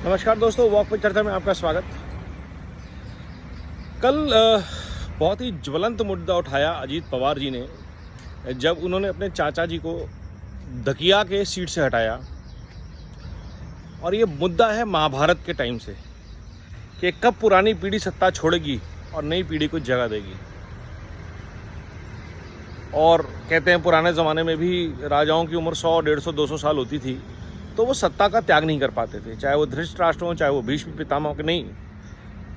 नमस्कार दोस्तों, वॉक पे चर्चा में आपका स्वागत। कल बहुत ही ज्वलंत मुद्दा उठाया अजीत पवार जी ने जब उन्होंने अपने चाचा जी को धकिया के सीट से हटाया। और ये मुद्दा है महाभारत के टाइम से कि कब पुरानी पीढ़ी सत्ता छोड़ेगी और नई पीढ़ी को जगह देगी। और कहते हैं पुराने ज़माने में भी राजाओं की उम्र 100, 150, 200 साल होती थी तो वो सत्ता का त्याग नहीं कर पाते थे, चाहे वो धृतराष्ट्र हो, चाहे वो भीष्म पितामह के। नहीं,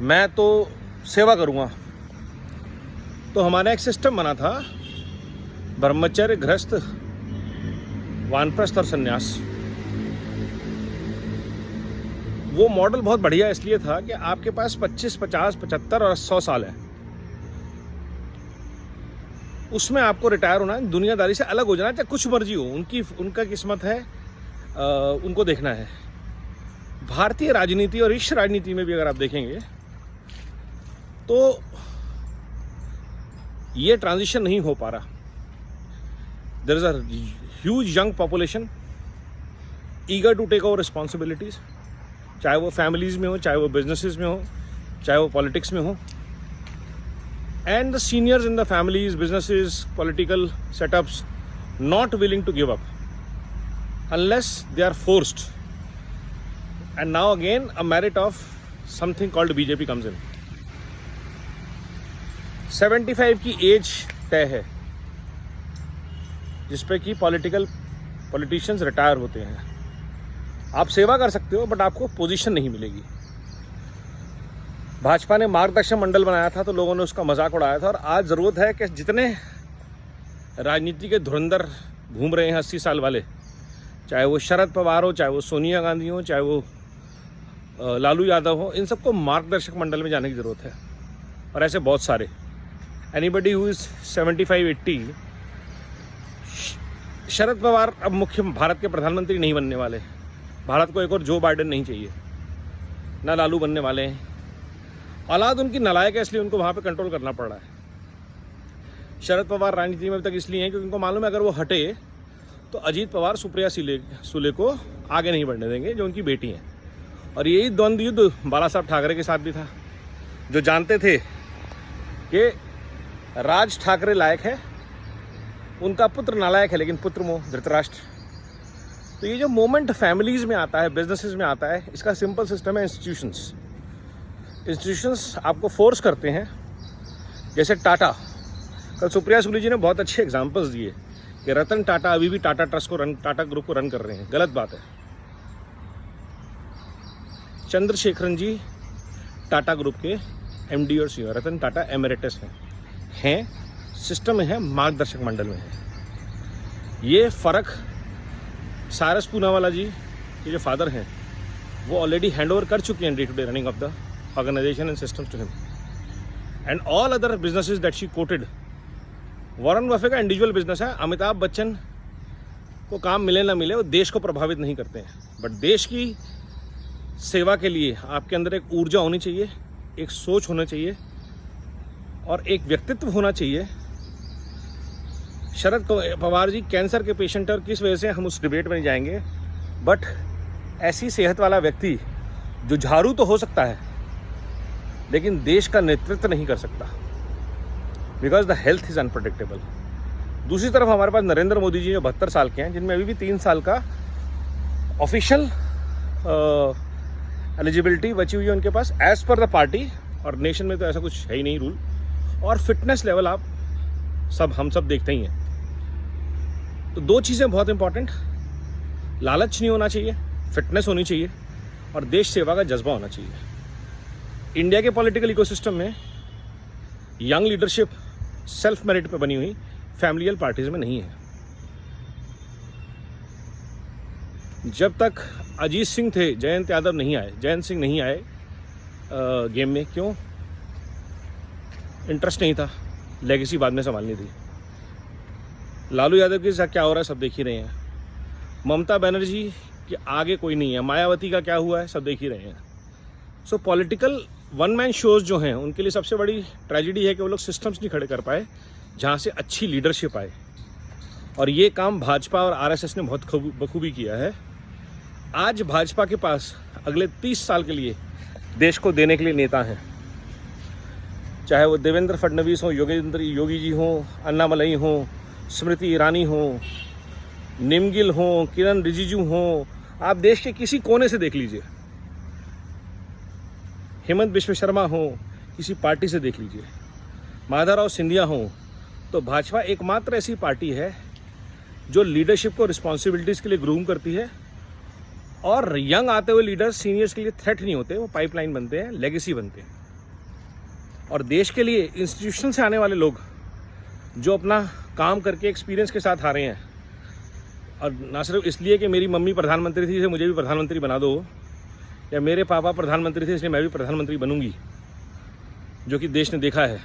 मैं तो सेवा करूँगा। तो हमारा एक सिस्टम बना था, ब्रह्मचर्य, गृहस्थ, वानप्रस्थ और संन्यास। वो मॉडल बहुत बढ़िया इसलिए था कि आपके पास 25, 50, 75 और 100 साल है। उसमें आपको रिटायर होना है, दुनियादारी से अलग हो जाना, चाहे कुछ मर्जी हो, उनका किस्मत है, उनको देखना है। भारतीय राजनीति और विश्व राजनीति में भी अगर आप देखेंगे तो ये ट्रांजिशन नहीं हो पा रहा। There is a huge young population eager to take over responsibilities, चाहे वो फैमिलीज में हो, चाहे वो बिजनेसेस में हो, चाहे वो पॉलिटिक्स में हो। And the seniors in the families, businesses, political setups not willing to give up unless they are forced. And now again a merit of something called BJP comes in. 75 की as तय है जिस पे कि politicians retire होते हैं। आप सेवा कर सकते हो बट आपको पोजीशन नहीं मिलेगी। भाजपा ने मार्गदर्शन मंडल बनाया था तो लोगों ने उसका मजाक उड़ाया था। और आज ज़रूरत है कि जितने राजनीति के धुरंधर घूम रहे हैं 80 साल वाले, चाहे वो शरद पवार हो, चाहे वो सोनिया गांधी हो, चाहे वो लालू यादव हो, इन सबको मार्गदर्शक मंडल में जाने की ज़रूरत है। और ऐसे बहुत सारे, anybody who is 75, 80। Sharad Pawar अब भारत के प्रधानमंत्री नहीं बनने वाले। भारत को एक और जो बाइडेन नहीं चाहिए, ना लालू बनने वाले हैं। औलाद उनकी नालायक है, इसलिए उनको वहाँ पे कंट्रोल करना पड़ रहा है। शरद पवार राजनीति में अभी तक इसलिए हैं क्योंकि उनको मालूम है अगर वो हटे तो अजीत पवार सुप्रिया सुले को आगे नहीं बढ़ने देंगे, जो उनकी बेटी हैं। और यही द्वंद्व युद्ध बाला साहब ठाकरे के साथ भी था, जो जानते थे कि राज ठाकरे लायक है, उनका पुत्र नालायक है, लेकिन पुत्र मोह धृतराष्ट्र। तो ये जो मोमेंट फैमिलीज में आता है, बिजनेसेस में आता है, इसका सिंपल सिस्टम है इंस्टीट्यूशंस आपको फोर्स करते हैं। जैसे टाटा, कल सुप्रिया सुले जी ने बहुत अच्छे एग्जाम्पल्स दिए कि रतन टाटा अभी भी टाटा ट्रस्ट को टाटा ग्रुप को रन कर रहे हैं। गलत बात है। चंद्रशेखरन जी टाटा ग्रुप के एमडी और सीईओ, रतन टाटा एमेरिटस हैं, सिस्टम में है, मार्गदर्शक मंडल में है। ये फ़र्क सारस पूनावाला जी के जो फादर हैं वो ऑलरेडी हैंड ओवर कर चुके हैं day to day running of the organization and systems to him and all other businesses that she quoted. Warren Buffett का इंडिविजुअल बिजनेस है। अमिताभ बच्चन को काम मिले ना मिले, वो देश को प्रभावित नहीं करते हैं। बट देश की सेवा के लिए आपके अंदर एक ऊर्जा होनी चाहिए, एक सोच होना चाहिए और एक व्यक्तित्व होना चाहिए। शरद पवार जी कैंसर के पेशेंट और किस वजह से, हम उस डिबेट में नहीं जाएंगे। बट ऐसी सेहत वाला व्यक्ति जो झाड़ू तो हो सकता है लेकिन देश का नेतृत्व नहीं कर सकता, because the health is unpredictable. दूसरी तरफ हमारे पास नरेंद्र मोदी जी जो 72 साल के हैं, जिनमें अभी भी 3 साल का ऑफिशियल एलिजिबिलिटी बची हुई है उनके पास एज पर द पार्टी, और नेशन में तो ऐसा कुछ है ही नहीं रूल। और फिटनेस लेवल हम सब देखते ही हैं। तो 2 चीज़ें बहुत इंपॉर्टेंट, लालच नहीं होना चाहिए, फिटनेस होनी चाहिए और देश सेवा का जज्बा होना चाहिए। इंडिया के पॉलिटिकल इकोसिस्टम में यंग लीडरशिप सेल्फ मेरिट पे बनी हुई फैमिलियल पार्टीज में नहीं है। जब तक अजीत सिंह थे, जयंत यादव नहीं आए, जयंत सिंह नहीं आए गेम में। क्यों? इंटरेस्ट नहीं था, लेगेसी बाद में संभालनी थी। लालू यादव के साथ क्या हो रहा है सब देख ही रहे हैं। ममता बनर्जी के आगे कोई नहीं है। मायावती का क्या हुआ है सब देख ही रहे हैं। सो पॉलिटिकल वन मैन शोज जो हैं उनके लिए सबसे बड़ी ट्रेजेडी है कि वो लोग सिस्टम्स नहीं खड़े कर पाए जहाँ से अच्छी लीडरशिप आए। और ये काम भाजपा और आरएसएस ने बहुत बखूबी किया है। आज भाजपा के पास अगले 30 साल के लिए देश को देने के लिए नेता हैं, चाहे वो देवेंद्र फडणवीस हो, योगी जी हो, अन्नामलई हो, स्मृति ईरानी हो, निमगिल हो, किरण रिजिजू हो, आप देश के किसी कोने से देख लीजिए, हेमंत बिश्व शर्मा हो, किसी पार्टी से देख लीजिए, माधवराव सिंधिया हो, तो भाजपा एकमात्र ऐसी पार्टी है जो लीडरशिप को रिस्पॉन्सिबिलिटीज़ के लिए ग्रूम करती है और यंग आते हुए लीडर्स सीनियर्स के लिए थ्रेट नहीं होते, वो पाइपलाइन बनते हैं, लेगेसी बनते हैं। और देश के लिए इंस्टीट्यूशन से आने वाले लोग जो अपना काम करके एक्सपीरियंस के साथ आ रहे हैं, और ना सिर्फ इसलिए कि मेरी मम्मी प्रधानमंत्री थी इसलिए मुझे भी प्रधानमंत्री बना दो, या मेरे पापा प्रधानमंत्री थे इसलिए मैं भी प्रधानमंत्री बनूंगी, जो कि देश ने देखा है।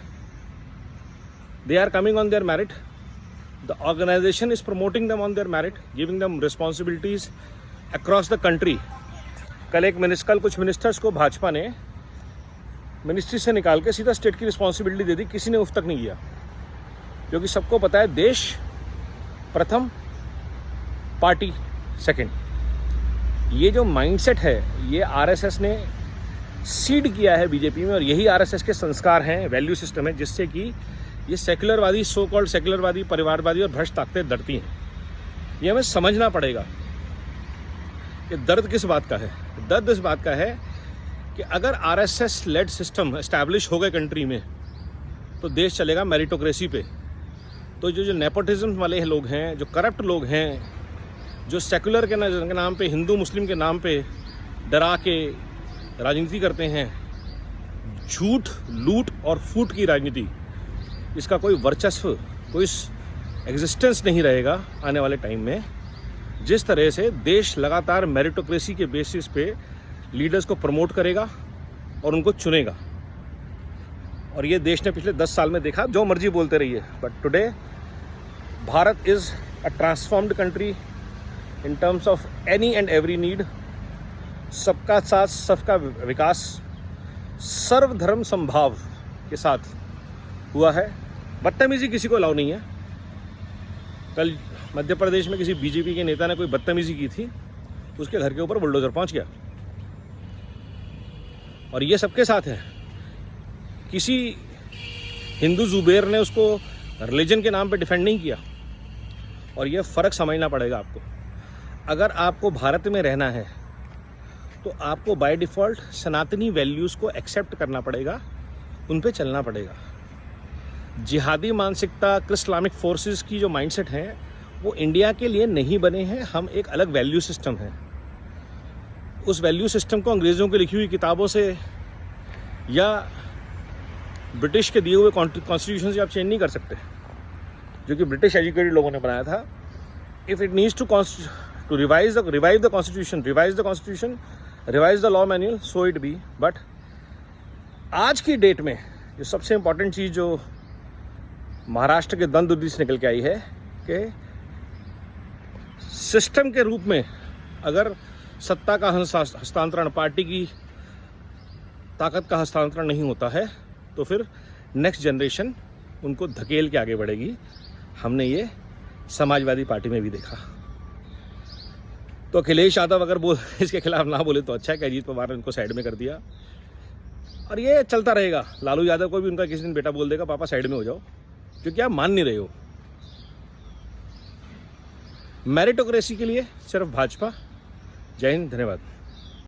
They are coming on their merit, the organization is promoting them on their merit, giving them responsibilities across the country. कल कुछ मिनिस्टर्स को भाजपा ने मिनिस्ट्री से निकाल के सीधा स्टेट की रिस्पॉन्सिबिलिटी दे दी, किसी ने उफ तक नहीं किया, क्योंकि सबको पता है देश प्रथम, पार्टी सेकंड। ये जो माइंडसेट है ये आरएसएस ने सीड किया है बीजेपी में, और यही आरएसएस के संस्कार हैं, वैल्यू सिस्टम है, जिससे कि ये सेक्युलरवादी, सो कॉल्ड सेक्युलरवादी, परिवारवादी और भ्रष्ट ताकतें डरती हैं। ये हमें समझना पड़ेगा कि दर्द किस बात का है। दर्द इस बात का है कि अगर आरएसएस लेड सिस्टम एस्टैब्लिश हो गए कंट्री में तो देश चलेगा मेरिटोक्रेसी पे। तो जो नेपोटिज्म वाले लोग हैं, जो करप्ट लोग हैं, जो सेकुलर के नाम पे, हिंदू मुस्लिम के नाम पे डरा के राजनीति करते हैं, झूठ, लूट और फूट की राजनीति, इसका कोई वर्चस्व, कोई एग्जिस्टेंस नहीं रहेगा आने वाले टाइम में। जिस तरह से देश लगातार मेरिटोक्रेसी के बेसिस पे लीडर्स को प्रमोट करेगा और उनको चुनेगा, और ये देश ने पिछले 10 साल में देखा। जो मर्जी बोलते रहिए, but today Bharat is a transformed country in terms of any and every need. सबका साथ, सबका विकास, सर्वधर्म समभाव के साथ हुआ है। बदतमीजी किसी को अलाउ नहीं है। कल मध्य प्रदेश में किसी बीजेपी के नेता ने कोई बदतमीजी की थी, उसके घर के ऊपर बुलडोजर पहुंच गया, और ये सबके साथ है। किसी हिंदू जुबेर ने उसको रिलीजन के नाम पे डिफेंड नहीं किया, और ये फ़र्क समझना पड़ेगा आपको। अगर आपको भारत में रहना है तो आपको बाय डिफ़ॉल्ट सनातनी वैल्यूज़ को एक्सेप्ट करना पड़ेगा, उन पे चलना पड़ेगा। जिहादी मानसिकता, इस्लामिक फोर्सेस की जो माइंडसेट हैं वो इंडिया के लिए नहीं बने हैं। हम एक अलग वैल्यू सिस्टम है। उस वैल्यू सिस्टम को अंग्रेज़ों की लिखी हुई किताबों से या ब्रिटिश के दिए हुए कॉन्स्टिट्यूशन से आप चेंज नहीं कर सकते, जो कि ब्रिटिश एजुकेटेड लोगों ने बनाया था। If it needs to revise the constitution, revise the law manual, so it be. But आज की डेट में जो सबसे इम्पॉर्टेंट चीज़ जो महाराष्ट्र के दंदुद्दी से निकल के आई है कि सिस्टम के रूप में अगर सत्ता का हस्तांतरण, पार्टी की ताकत का हस्तांतरण नहीं होता है तो फिर नेक्स्ट जनरेशन उनको धकेल के आगे बढ़ेगी। हमने ये समाजवादी पार्टी में भी देखा। तो अखिलेश यादव अगर इसके खिलाफ ना बोले तो अच्छा है कि अजीत पवार ने उनको साइड में कर दिया, और ये चलता रहेगा। लालू यादव को भी उनका किसी दिन बेटा बोल देगा पापा साइड में हो जाओ, क्योंकि आप मान नहीं रहे हो। मेरिटोक्रेसी के लिए सिर्फ भाजपा। जय हिंद, धन्यवाद।